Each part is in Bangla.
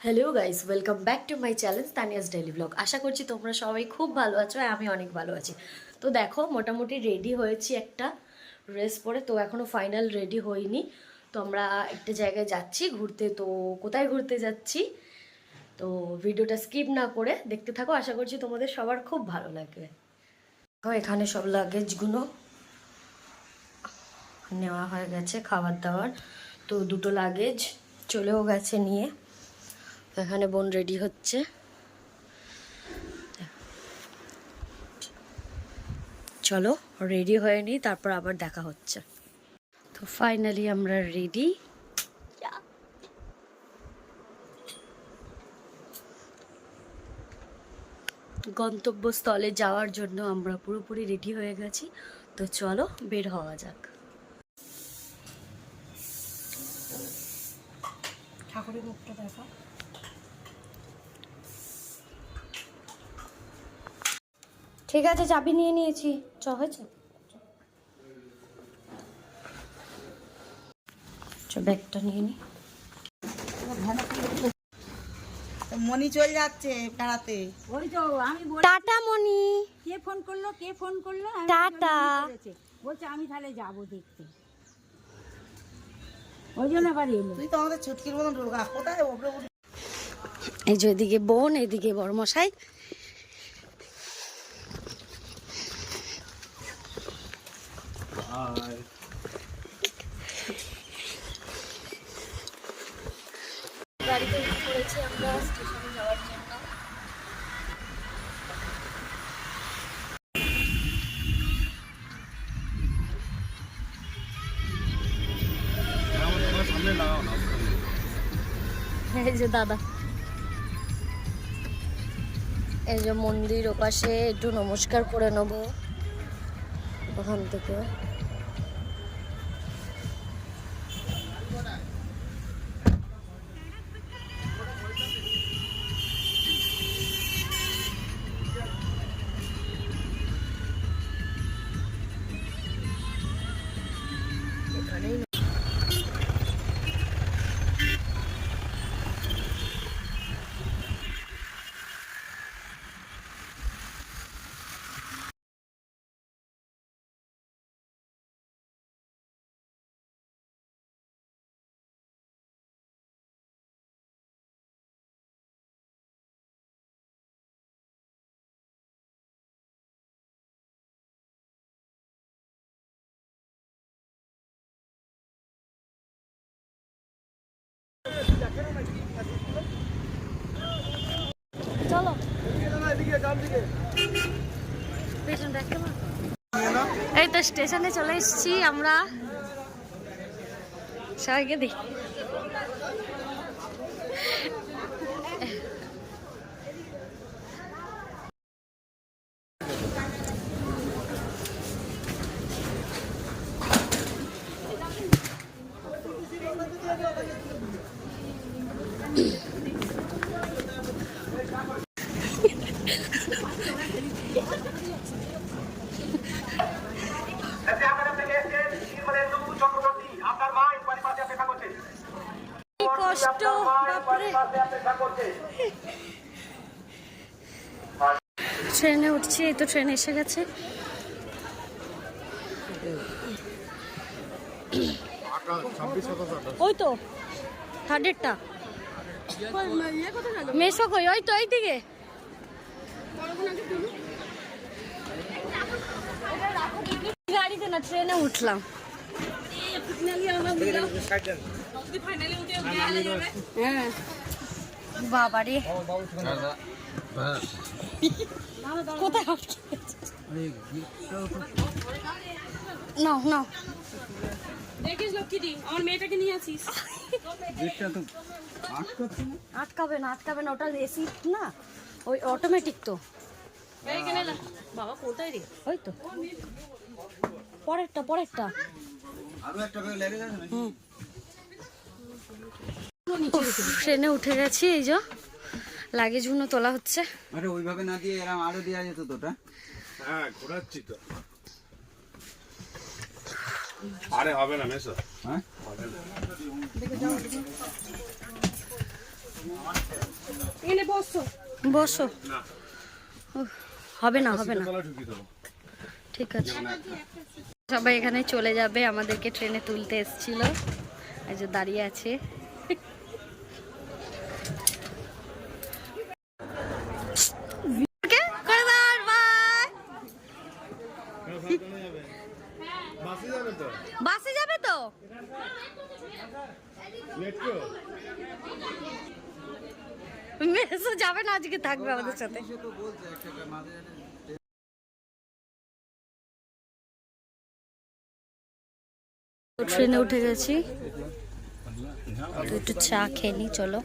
Hello guys, welcome back to my channel Tania's daily blog. আশা করছি তোমরা সবাই খুব ভালো আছো আর আমি অনেক ভালো আছি। তো দেখো, মোটামুটি রেডি হয়েছি একটা ড্রেস পরে, তো এখনও ফাইনাল রেডি হইনি। তো আমরা একটা জায়গায় যাচ্ছি ঘুরতে। তো কোথায় ঘুরতে যাচ্ছি, তো ভিডিওটা স্কিপ না করে দেখতে থাকো। আশা করছি তোমাদের সবার খুব ভালো লাগবে। তো এখানে সব লাগেজগুলো নেওয়া হয়ে গেছে, খাবার দাবার। তো দুটো লাগেজ চলেও গেছে নিয়ে। এখানে বোন রেডি হচ্ছে। চলো রেডি হয়ে নিই, তারপর আবার দেখা হচ্ছে। তো ফাইনালি আমরা রেডি। গন্তব্যস্থলে যাওয়ার জন্য আমরা পুরোপুরি রেডি হয়ে গেছি। তো চলো বের হওয়া যাক। ঠাকুরের মুখটা দেখা। ঠিক আছে, চাবি নিয়ে নিয়েছি। হয়েছে, ব্যাগটা নিয়ে নি। মনি চলে যাচ্ছে বেড়াতে। ওই তো আমি টাটা মনি। কে ফোন করলো টাটা। বলছে আমি তাহলে যাবো দেখতে, ওই জন্য আবার এলো। তুই তো আমাদের ছুটকির মতন ঢোকা কোথায় ওপরে উঠে। এই যে এদিকে বোন, এদিকে বড়মশাই। গাড়িতে উঠে পড়েছি আমরা স্টেশনে যাওয়ার জন্য। এই যে দাদা, এই যে মন্দির ওপাশে, একটু নমস্কার করে নেবো ওখান থেকে। এখানেই চলো। এই তো স্টেশনে চলে এসেছি আমরা। সবাইকে দেখি। কষ্ট, বাপরে। ট্রেনে উঠছি, এই তো ট্রেন এসে গেছে। ওই তো থার্ডেরটা মেসো কই, ওই তো ওই দিকে। গাড়িতে না, ট্রেনে উঠলাম। হ্যাঁ বাবারে, কোথায় নাও নাও। দেখিস লক্ষ্মীদি, আমার মেয়েটাকে নিয়ে আসিস। আটকাবে না, আটকাবে না, ওটা এসি না, ওই অটোমেটিক। তো বাবা কোথায় রে? ওই তো পরেরটা পরেরটা। ট্রেনে উঠে গেছি, এই যে লাগেজগুলো তোলা হচ্ছে। আরে ওইভাবে না দিয়ে এরকম আরো দেওয়া যেত তোটা। হ্যাঁ ঘোরাচ্ছি তো। আরে হবে না মেসো, হ্যাঁ হবে না। এখানে বসো। বসো। উফ, হবে না হবে না, তলা ঢুকিয়ে দেবো। ঠিক আছে। সবাই এখানে চলে যাবে, আমাদেরকে ট্রেনে তুলতে এসেছিল, এই যে দাঁড়িয়ে আছে। বাসে যাবে তো মেসো যাবে না, আজকে থাকবে আমাদের সাথে। ট্রেনে উঠে গেছি, তো একটু চা খেয়ে নি, চলো।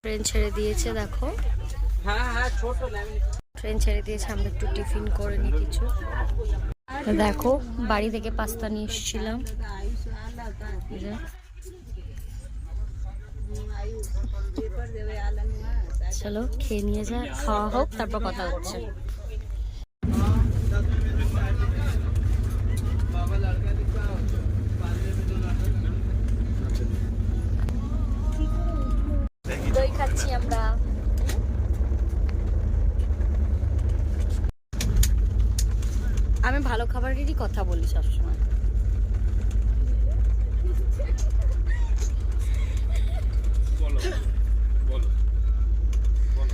ট্রেন ছেড়ে দিয়েছে, দেখো ট্রেন ছেড়ে দিয়েছে, আমরা একটু টিফিন করে নি কিছু। দেখো বাড়ি থেকে পাস্তা নিয়ে এসেছিলাম, চলো খেয়ে নিয়ে যা, খাওয়া হোক তারপর কথা হচ্ছে। দই খাচ্ছি আমরা। আমি ভালো খাবারেরই কথা বলি সবসময়। বলো বলো বলো।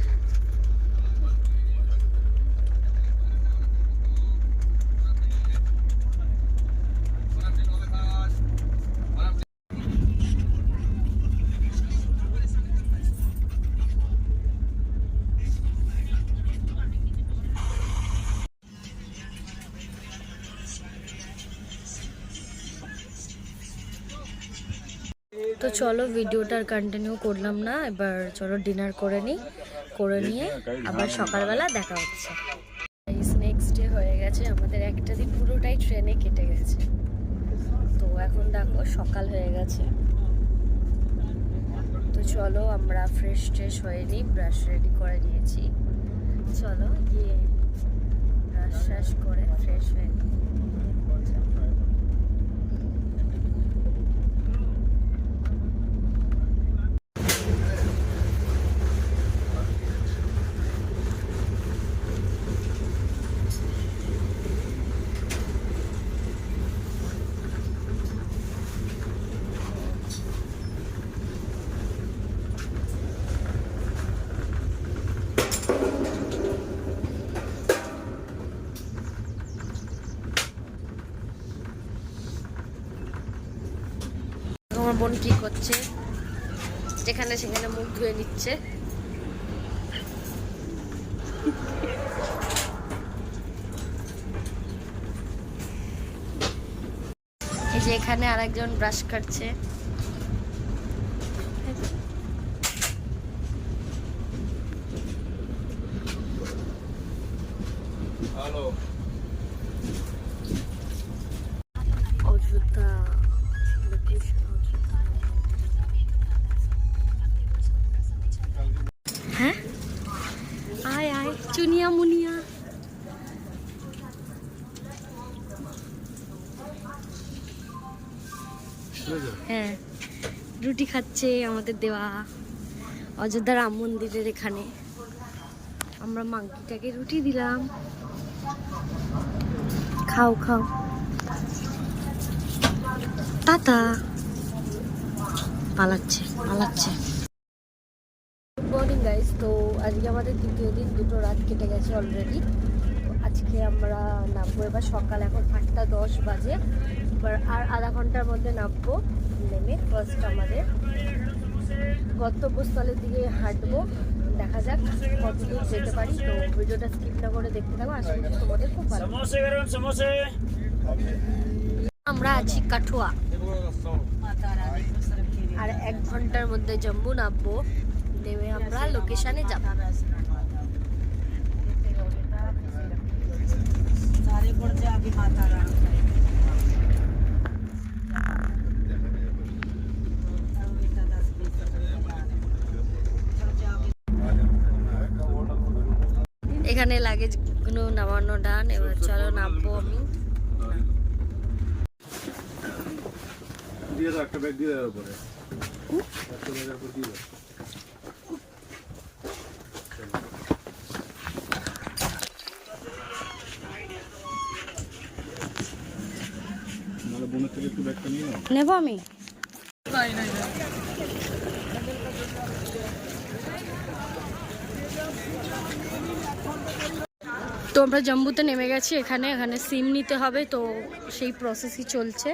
তো চলো ভিডিওটা আর কন্টিনিউ করলাম না, এবার চলো ডিনার করে নিই, করে নিয়ে আবার সকালবেলা দেখা হচ্ছে। নেক্সট ডে হয়ে গেছে আমাদের, একটা দিন পুরোটাই ট্রেনে কেটে গেছে। তো এখন দেখো সকাল হয়ে গেছে, তো চলো আমরা ফ্রেশ ট্রেশ হয়ে নিই, ব্রাশ রেডি করে নিয়েছি, চলো গিয়ে ব্রাশ ট্রাশ করে ফ্রেশ হয়ে নিই। আমার বোন কি করছে, যেখানে সেখানে মুখ ধুয়ে নিচ্ছে। এই যে এখানে আরেকজন ব্রাশ কাটছে। হ্যালো। অযোধ্যা হ্যাঁ, আয় আয় চুনিয়া মুনিয়া। হ্যাঁ রুটি খাচ্ছে আমাদের দেওয়া, অযোধ্যা রাম মন্দিরের এখানে। আমরা মাংকিটাকে রুটি দিলাম, খাও খাও টাটা। পালাচ্ছে পালাচ্ছে। গুড মর্নিং গাইস, তো আজকে আমাদের দ্বিতীয় দিন, দুটো রাত কেটে গেছে অলরেডি। আজকে আমরা নামবো এবার সকাল, এখন 8:10 বাজে, এবার আর আধা ঘন্টার মধ্যে নামবো। নেমে ফার্স্ট আমাদের গন্তব্যস্থলের দিকে হাঁটবো, দেখা যাক কতদূর যেতে পারি। তো ভিডিওটা স্কিপ না করে দেখতে থাকো, আশা করছি তোমাদের খুব ভালো। আমরা আছি কাঠুয়া, আর 1 ঘন্টার মধ্যে জম্মু নামবো, নেমে আমরা লোকেশনে যাব। এখানে লাগেজ গুলো নামানো ডান, এবার চলো নামবো আমি। দিয়ে দাও, একটা ব্যাগ দিয়ে দাও উপরে। একটা ব্যাগের উপর দিয়ে দাও। নাহলে বোনের থেকে একটু ব্যাগটা নিয়ে নাও। নেব আমি। তো আমরা জম্বুতে নেমে গেছি, এখানে সিম নিতে হবে, তো সেই প্রসেসই চলছে।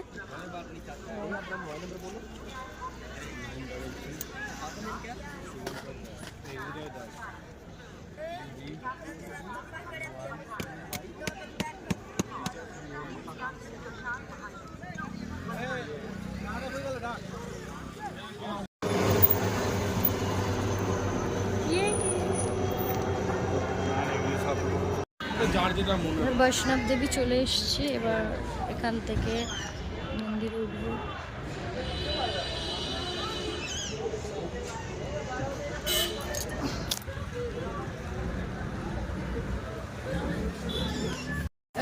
যার যেটা মনে হয়। বৈষ্ণব দেবী চলে এসেছি, এবার এখান থেকে মন্দিরে উঠবো।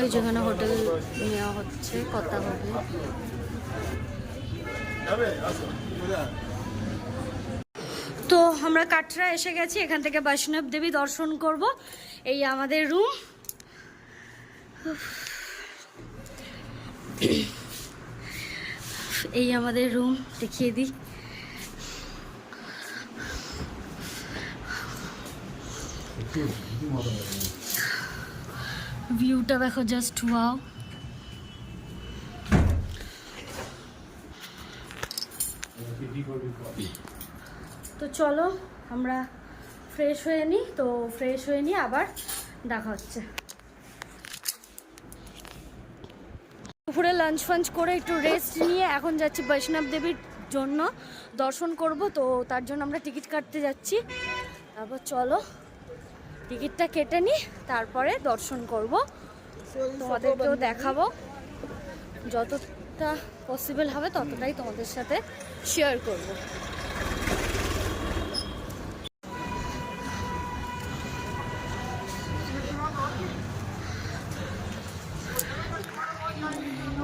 এই যেখানে হোটেল নেওয়া হচ্ছে, কথা হবে। তো আমরা কাটরা এসে গেছি, এখান থেকে বৈষ্ণব দেবী দর্শন করব। এই আমাদের রুম। এই আমাদের রুম, দেখিয়ে দিই। ভিউটা দেখো, জাস্ট ওয়াও। তো চলো আমরা ফ্রেশ হয়ে নিই, তো ফ্রেশ হয়ে নিয়ে আবার দেখা হচ্ছে। দুপুরে লাঞ্চ ফাঞ্চ করে একটু রেস্ট নিয়ে এখন যাচ্ছি বৈষ্ণব দেবীর জন্য দর্শন করব। তো তার জন্য আমরা টিকিট কাটতে যাচ্ছি। তারপর চলো টিকিটটা কেটে নিই, তারপরে দর্শন করব। তোমাদেরকেও দেখাবো, যতটা পসিবল হবে ততটাই তোমাদের সাথে শেয়ার করব।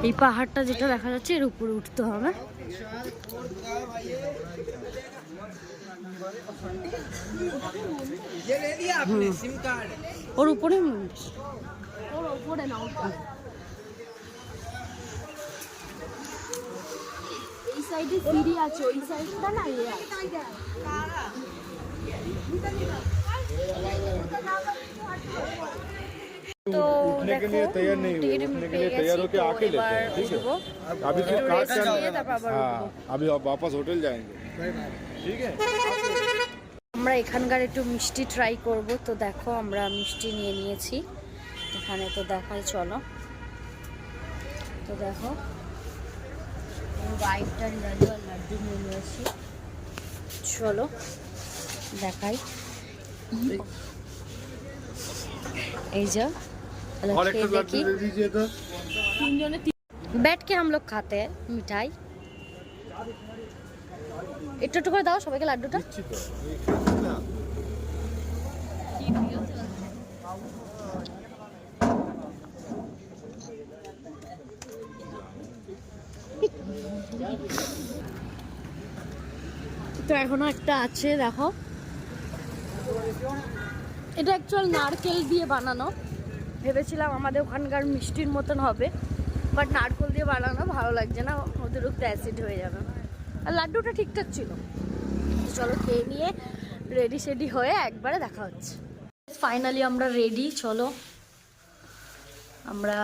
এই পাহাড়টা যেটা দেখা যাচ্ছে, এর উপরে উঠতে হবে। ওর উপরে মন্দির, ওর উপরে না, এই সাইডে সিঁড়ি আছে, ওই সাইডটা না ইয়ে আছে। तो उठने के लिए तैयार नहीं हुए, उठने के लिए तैयार होके आके लेते हैं, ठीक है। अभी तो काट कर, हाँ अभी वापस होटल जाएंगे, ठीक है। আমরা এখানকার একটু মিষ্টি ট্রাই করব। তো দেখো আমরা মিষ্টি নিয়ে নিয়েছি এখানে, তো দেখাই চলো। তো দেখো হোয়াইট আর ইয়েলো আর লাড্ডু নিয়ে নিয়েছি, চলো দেখাই। এই যে और एक लड्डू दे दीजिए तो। बैठ के हम लोग खाते हैं मिठाई। একটু একটু করে দাও সবাইকে লাড্ডুটা। তো এখনো একটা আছে, দেখো এটা অ্যাকচুয়াল নারকেল দিয়ে বানানো। ভেবেছিলাম আমাদের ওখানকার মিষ্টির মতন হবে, বাট নারকেল দিয়ে বানানো ভালো লাগছে না, অতিরিক্ত অ্যাসিড হয়ে যাবে। আর লাড্ডুটা ঠিকঠাক ছিল। চলো খেয়ে নিয়ে রেডি সেডি হয়ে একবারে দেখা হচ্ছে। ফাইনালি আমরা রেডি, চলো আমরা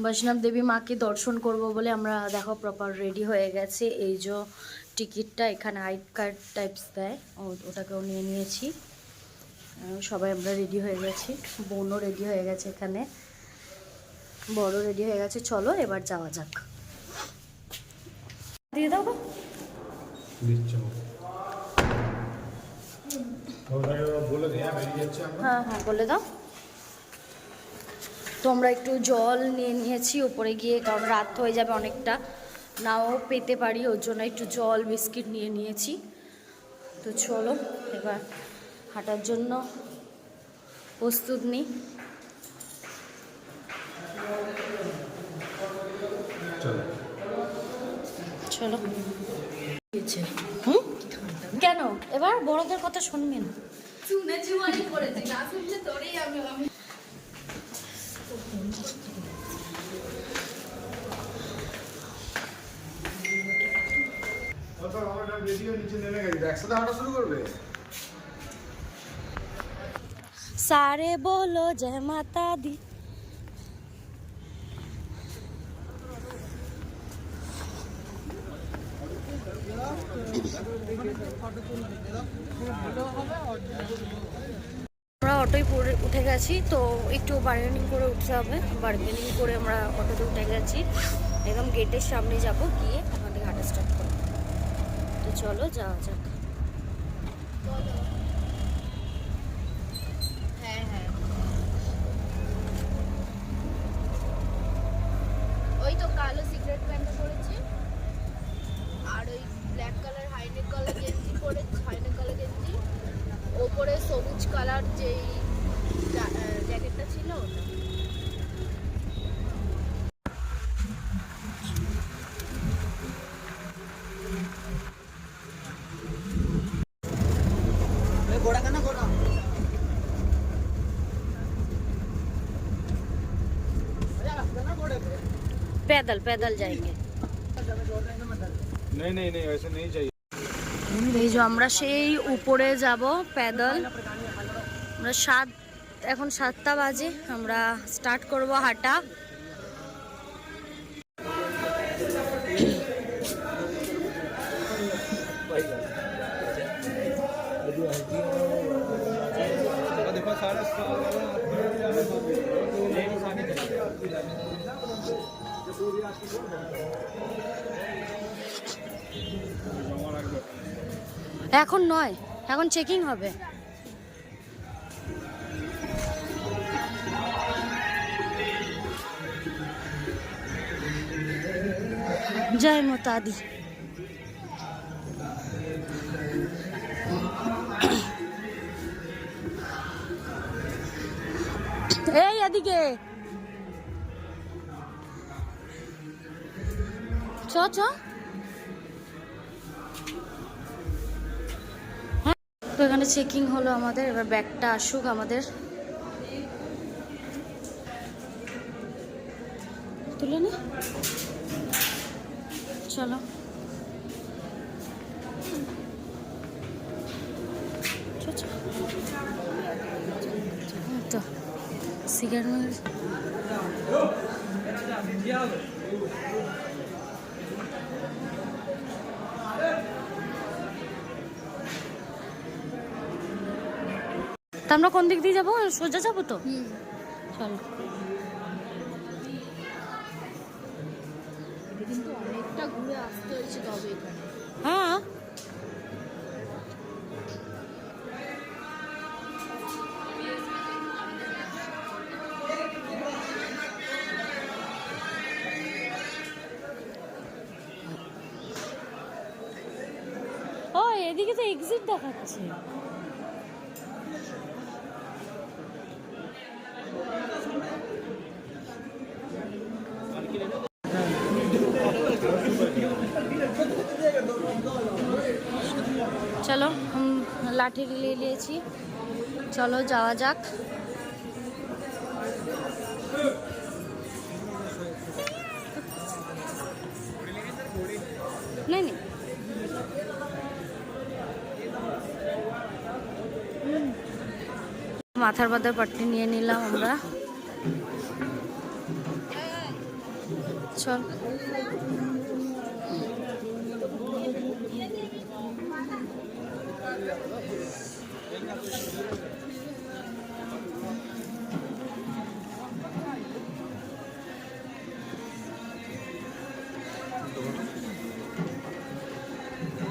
বৈষ্ণব দেবী মাকে দর্শন করব বলে আমরা দেখো প্রপার রেডি হয়ে গেছে। এই যে টিকিটটা এখানে আই কার্ড টাইপস দেয়, ওটাকেও নিয়ে নিয়েছি। সবাই আমরা রেডি হয়ে গেছি, বোনও রেডি হয়ে গেছে, এখানে বড় রেডি হয়ে গেছে। চলো এবার যাওয়া যাক। দিয়ে দাও, হ্যাঁ হ্যাঁ বলে দাও। তো আমরা একটু জল নিয়ে নিয়েছি উপরে গিয়ে, কারণ রাত হয়ে যাবে অনেকটা, নাও পেতে পারি, ওর জন্য একটু জল বিস্কিট নিয়ে নিয়েছি। তো চলো এবার হাঁটার জন্য প্রস্তুত নিই। চলো। হুম? কেন এবার বড়দের কথা শুনবি না? শুনেছি মানে করেছি, না শুনলে তোরই আমি सारे बोलो जय माता दी। আমরা অটোয় উঠে গেছি, তো একটু বার্গেনিং করে উঠতে হবে। বার্গেনিং করে আমরা অটোতে উঠে গেছি, একদম গেটের সামনে যাব, গিয়ে ওখান থেকে হাঁটা স্টার্ট করব। তো চলো যাওয়া যাক। ওই তো কালো সিগারেট প্যান্ট পরেছে আর ওই ব্ল্যাক কালার হাইনেক কালার গেঞ্জি পরে, হাইনেক কালার গেঞ্জি ওপরে সবুজ কালার যেই জ্যাকেটটা ছিল ওটা। ঘোড়া কেন ঘোড়া पैदल पैदल जाएंगे। नहीं नहीं नहीं वैसे नहीं चाहिए। এই যে আমরা সেই উপরে যাব প্যাদল। আমরা এখন 7টা বাজে, আমরা স্টার্ট করব হাঁটা। এখন নয়, এখন চেকিং হবে। জয় মাতা দি। এই এদিকে চ চ। তো এখানে চেকিং হলো আমাদের, এবার ব্যাগটা আসুক আমাদের। তুলে নি, চলো। তো সিগারেট তা আমরা কোন দিক দিয়ে যাবো? সোজা যাবো তো, চলো। কিন্তু অনেকটা ঘুরে আসতে হয়েছে তবে এখানে। হ্যাঁ ও এদিকে তো এক্সিট দেখাচ্ছে। चलो हम लाठी ले लिएছি, चलो जावा जाक। नहीं नहीं মাথার বাঁধার পাট্টি নিয়ে নিলাম আমরা। চল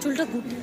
চুলটা গুটি।